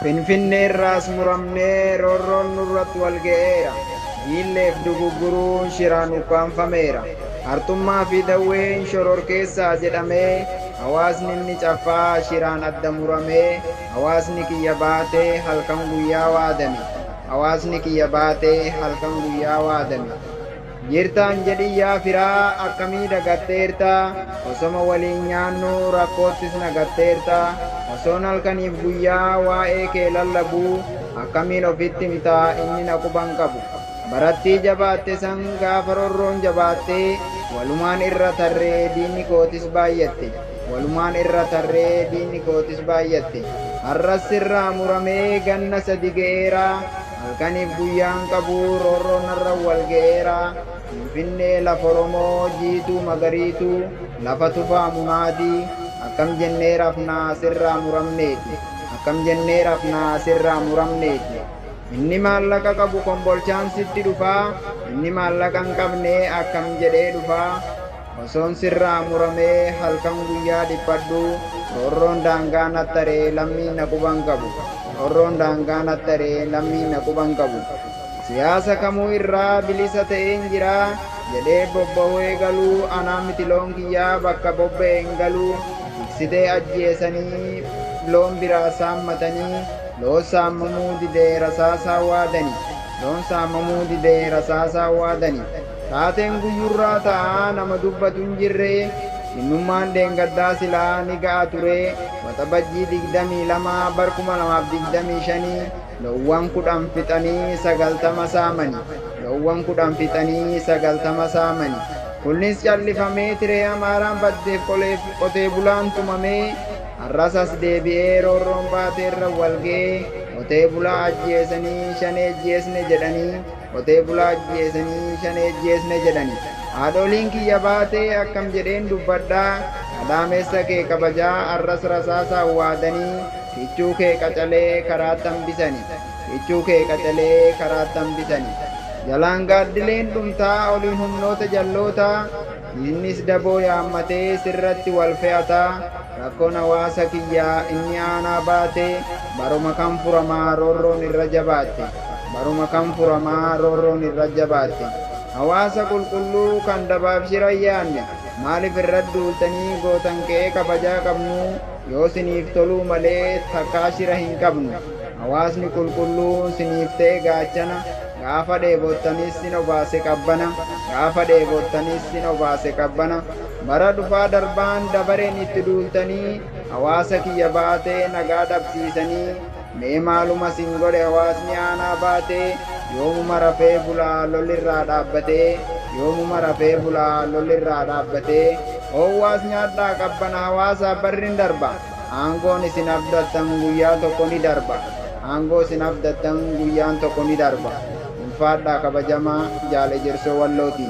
Finfinneerraas muramnee roorroon nurratti wal ga'eera. Diilleef dugugguruun shiraan ukkaanfameera. Hartummaa fi dawween shororkeessaa jedhamee hawaasni inni caffaa shiraan adda muramee hawaasni kiyya baatee halkan guyyaa waadame. Hawaasni kiyya baatee halkan guyyaa waadame. Jirtaan jedhi yaa firaa akkamii dagatteerta osoma waliin nyaannu rakkoottis nagatteerta osoon halkaniif guyyaa waa'ee kee lallabuu akkamiin ofitti mitaa inni na quban qabu barattii jabaatte san gaafa roorroon jabaattee walumaan irra tarree diinni kootis baay'atte walumaan irra tarree diinni kootis baay'atte har'as sirraa muramee ganna sadi ga'eera halkaniif guyyaan qabu roorroon narra wal ga'eera. Finfinnee lafa Oromoo jiituu magariituu lafa tufaa munaadii akkam jennee rafnaa sirraa muramneeti akkam jennee rafnaa sirraa muramneeti inni maallaqa qabu kombolchaan sitti dhufaa inni maallaqa hin qabne akkam jedhee dhufaa osoon sirraa muramee halkan guyyaa dhiphadhu roorroon daangaa nattaree lammii na quban qabu roorroon daangaa nattaree lammii na quban qabu. Siyaasa kamuu irraa bilisa ta'een jira jedhee bobba'ee galuu anaa miti loon kiyyaa bakka bobba'een galuu tiksitee ajjeesanii loon biraa saammatanii loon saamamuu didee rasaasaa waadanii loon saamamuu didee rasaasaa waadanii taateen guyyurraa ta'aa nama dubbatu hin jirre innummaan deengaddaa silaa ni ga'a ture waxabajjii 22 barkuma 2025 loowwan 10 fixanii 90 saamanii loowwan 10 fixanii 90 saamanii kunis callifamee tiree amaaraan baddeef qotee bulaan tumamee har'asas deebi'ee roorroon baateerra walgee qotee bulaa ajjeesanii shanee ajjeesne jedhanii qotee bulaa ajjeesanii shanee ajjeesne jedhanii haadholiin kiyya baatee akkam jedheen dubbadhaa adaameessa kee kabajaa har'as rasaasaa waadanii kichuu kee qacalee karaatti hambisanii kichuu kee qacalee karaatti hambisanii jalaan gaaddileen dhumtaa oliin humnoota jallootaa innis daboo yaammatee sirratti wal fe'ataa rakkoon hawaasa kiyyaa inni aanaa baatee baruma kan furamaa roorroon irra jabaatte baruma kan furamaa roorroon irra jabaatte hawaasa qulqulluu kan dabaaf shira yaanne maaliif irra duultanii gootan kee kabajaa qabnu yoo siniif toluu malee takkaa shira hin qabnu hawaasni qulqulluu siniif ta'e gaachana gaafa dheebottanis sin obaase qabbana gaafa dheebottanis sin obaase qabbana bara dhufaa darbaan dabareen itti duultanii hawaasa kiyya baatee nagaa dhabsiisanii mee maaluma sin godhe hawaasni aanaa baatee yoomuma rafee bulaa lolirraa dhaabbatee yoomuma rafee bulaa lolirraa dhaabbatee howaas nyaadhaa qabbana hawaasaa barrin darba aangoon isin abdattan guyyaa tokko ni darba aangoo isin abdattan guyyaan tokko ni darba ulfaadhaa kabajamaa jaale jirsoo wallootii